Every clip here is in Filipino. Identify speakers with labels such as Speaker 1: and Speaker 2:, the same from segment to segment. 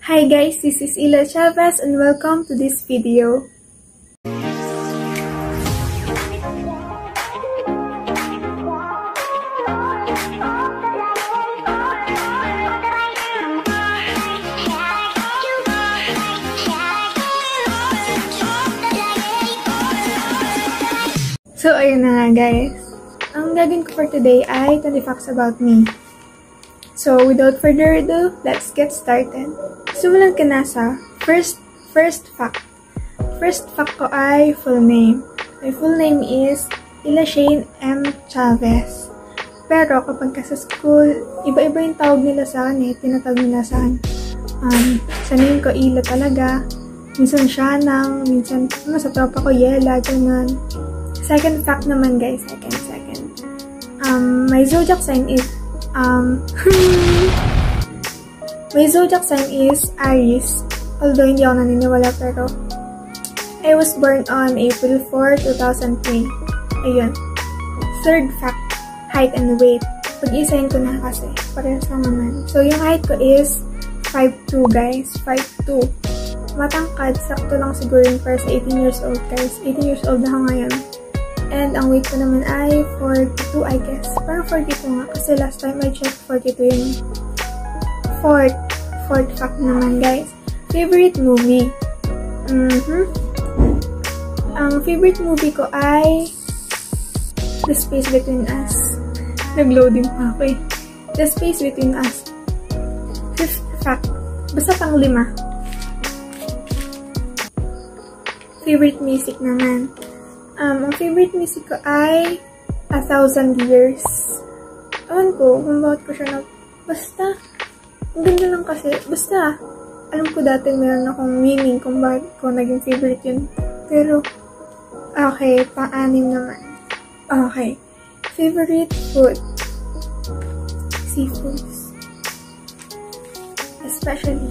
Speaker 1: Hi guys, this is Ila Chavez and welcome to this video. So ayun na nga guys, ang gagawin ko for today ay 20 facts about me. So without further ado, let's get started. Simulan ka na sa first fact. First fact ko ay full name. My full name is Ila Shane M. Chavez. Pero kapag ka sa school, iba-iba yung tawag nila sa akin tinatawag nila sa akin. Sa name ko Ila talaga. Minsan Shanang, minsan sa tropa ko Yela, ganun. Second fact naman guys, second. My zodiac sign is my zodiac sign is Aries. Although hindi ako naniniwala, pero I was born on April 4, 2003. Ayun. Third fact, height and weight. Pag-isahin ko na kasi, parehas lang naman. So yung height ko is 5'2", guys. 5'2". Matangkad, sakto lang siguro yun para sa 18 years old, guys. 18 years old na ako ngayon. And ang weight ko naman ay 42, I guess. Parang 42 nga. Kasi last time I checked, 42 yun. Fourth fact naman, guys. Favorite movie. Ang favorite movie ko ay The Space Between Us. Nag-loading pa ako eh. The Space Between Us. Fifth fact. Basta pang 5. Favorite music naman. Ang favorite music ko ay 1,000 Years. Awan ko kung bakit ko siya basta, ang ganda lang kasi. Basta, alam ko dati meron akong meaning kung bakit ko naging favorite yun. Pero, okay, pang-6 naman. Okay. Favorite food. Seafoods. Especially,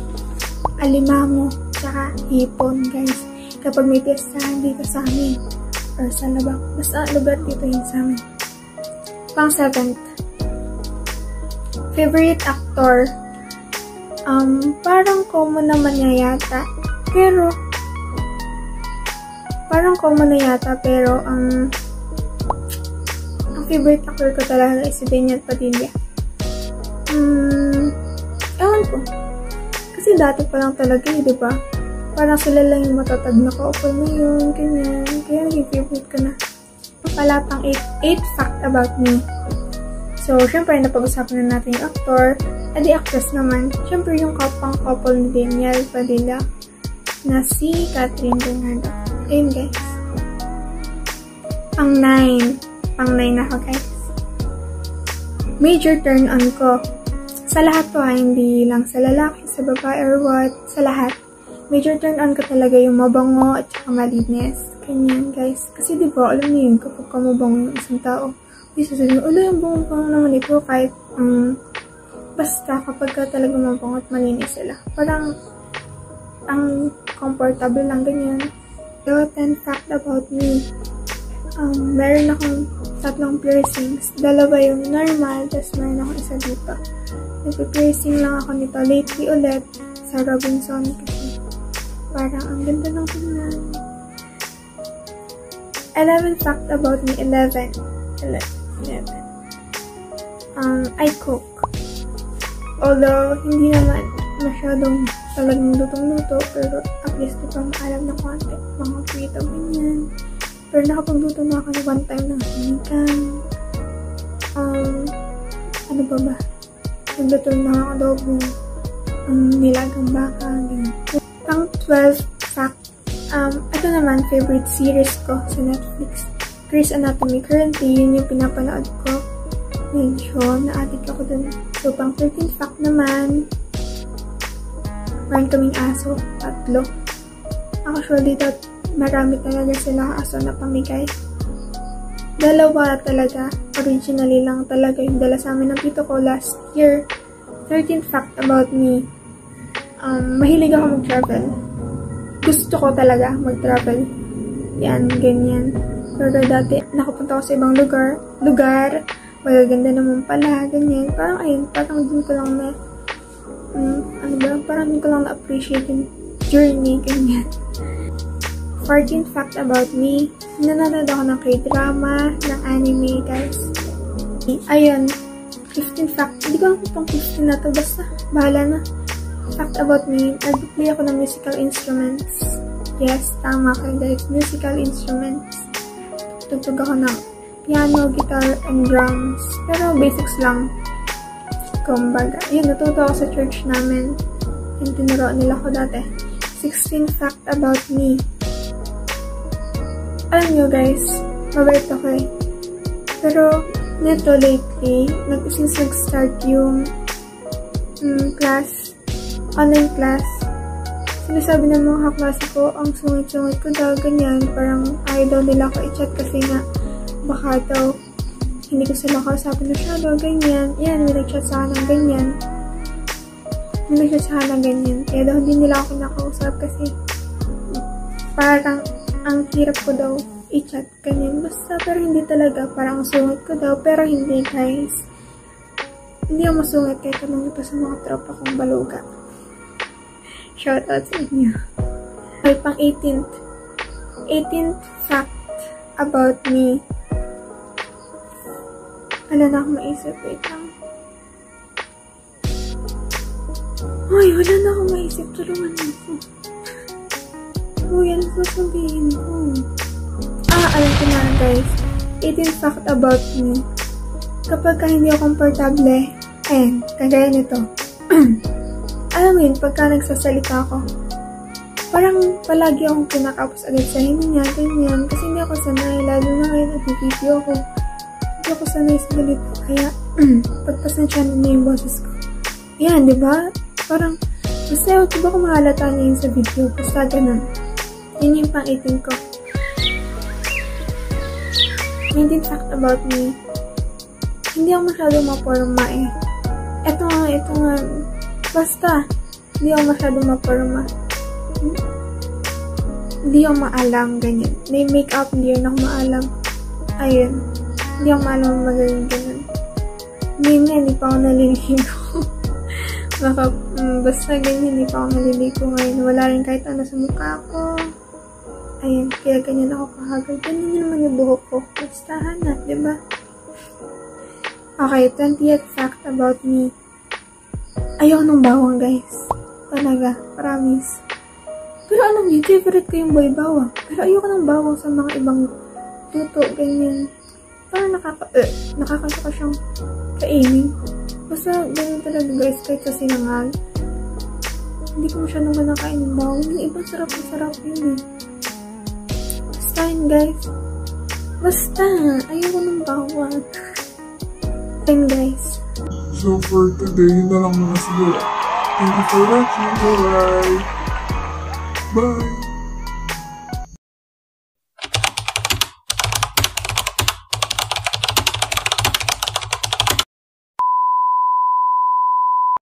Speaker 1: alimango, tsaka hipon, guys. Kapag may piestahan dito sa amin. Or sa labang. Basta lugar dito yun sa amin. Pang-7th. Favorite actor. Parang common naman niya yata. Pero, ang favorite actor ko talaga is si Daniel Padilla. Ewan ko. Kasi dati pa lang talaga di ba? Parang sila lang yung matatag na couple na yun, ganyan. Kaya yung favorite ko na. Pala pang 8 fact about me. So, syempre, napag-usapan na natin yung actor. At the actress naman, syempre yung couple ni Daniel Padilla na si Catherine Bernardo. Ayun, guys. Pang 9 na ako, guys. Major turn on ko. Sa lahat to hindi lang sa lalaki, sa babae, or what. Sa lahat. Major turn on ko talaga yung mabango at saka malinis. Ganyan, guys. Kasi diba, alam niyo yun, kapag mabango yung isang tao, sasabihin, yung bango naman ito, kahit, basta kapag ka talaga mabango at malinis sila. Parang, ang comfortable lang, ganyan. So, 10 fact about me. Meron akong 3 piercings. 2 yung normal, tapos meron akong isa dito. Nagpa-piercing lang ako nito lately ulit sa Robinson kasi parang ang ganda ng tingnan. 11 fact about me. 11. I cook. Although, hindi naman masyadong talagang lutong-luto, pero at least ito maalam na konti. Mga prito, ganyan. Pero nakapagluto na ako one time ng sinigang. Ano ba? Nagluto na ako adobo. Nilagang baka, ganyan. Pang 12 fact. Ito naman, favorite series ko sa Netflix. Grey's Anatomy. Currently, yun yung pinapanood ko. Medyo, na-addict ako dun. So, pang 13th fact naman, meron kaming aso, 3. Actually, marami talaga silang aso na pamigay. 2 talaga. Originally lang talaga yung dala sa amin ng tito ko last year. 13th fact about me. Mahilig ako mag-travel. Gusto ko talaga mag-travel. Yan, ganyan. Pero dati, nakapunta ako sa ibang lugar. Magaganda naman pala, ganyan. Parang ayun, parang dun ko lang parang ko lang na-appreciate yung journey, ganyan. 14th fact about me, nanonood ako ng K-drama, ng anime, guys. Ayun, 15th fact, hindi ko alam kung 15 na to, basta, bahala na. Fact about me, nag-play ako ng musical instruments. Yes, tama kayo guys, musical instruments. Tugtog ako ng piano, guitar, and drums. Pero basics lang. Kumbaga, yun, natuto ako sa church namin. Yung tinuro nila ko dati. 16th fact about me. Alam nyo guys, mabait ako eh. Pero, nito lately, since nag-start yung class, online class, sinasabi ng mga kaklase ko, ang sungit-sungit ko daw, ganyan. Parang ayaw daw nila ako i-chat kasi nga, baka daw, hindi ko sila kausapin masyado, ganyan. Yan, may nag-chat sa akin ng ganyan. May nag-chat sa akin ng ganyan. Kaya daw, hindi nila ako nakausap kasi, parang, ang hirap ko daw i-chat, ganyan. Basta, pero hindi talaga. Parang ang sungit ko daw, pero hindi, guys. Hindi ako masungit kahit tanong ito sa mga tropa kong baluga. Shoutout sa inyo. Ay, pang 18th. 18th fact about me. Wala na akong maisip. Wait lang. Ay, wala na akong maisip. Tulungan mo ko. Yan sasabihin ko. Alam ko na guys. 18th fact about me. Kapag hindi ako komportable, ayan, kagaya nito. Alam mo yun, pagka nagsasalita ako, parang palagi akong kinakapos agad sa hininga, ganyan. Kasi hindi ako sanay, lalo na ngayon nag-video ako. Hindi ako sanay sa ganito. Kaya, pagpasensyahan na yung boses ko. Yan, di ba? Parang, basta, diba kung mahalata niya yun sa video, basta ganun. Yun yung pang 18 ko. 19th fact about me. Hindi ako masyadong maporma eh. Ito nga. Basta, hindi ako masyadong maporma. Hindi ako maalam, ganyan. May makeup, hindi ako maalam. Ayun. Hindi ako maalam magaling ganun. Hindi pa ako naliligo. Basta ganyan, hindi pa ako naliligo ngayon. Wala rin kahit ano sa mukha ko. Ayun, kaya ganyan ako kahagad. Ganyan naman yung buhok ko. Basta hanap, diba? Okay, 20th fact about me. Ayoko ng bawang, guys. Talaga, promise. Pero alam niyo, favorite ko yung boy bawang. Pero ayoko ng bawang sa mga ibang luto, ganyan. Parang nakakasuka siyang kainin. Basta, ganyan talaga, guys, kahit sa sinangag. Hindi ko masyadong kanakain ng bawang. Yung ibang sarap yun eh. Basta yun, guys. Basta, ayoko ng bawang. Then, guys.
Speaker 2: So, for today, yun na lang muna siguro. Thank you for watching. Bye! Bye!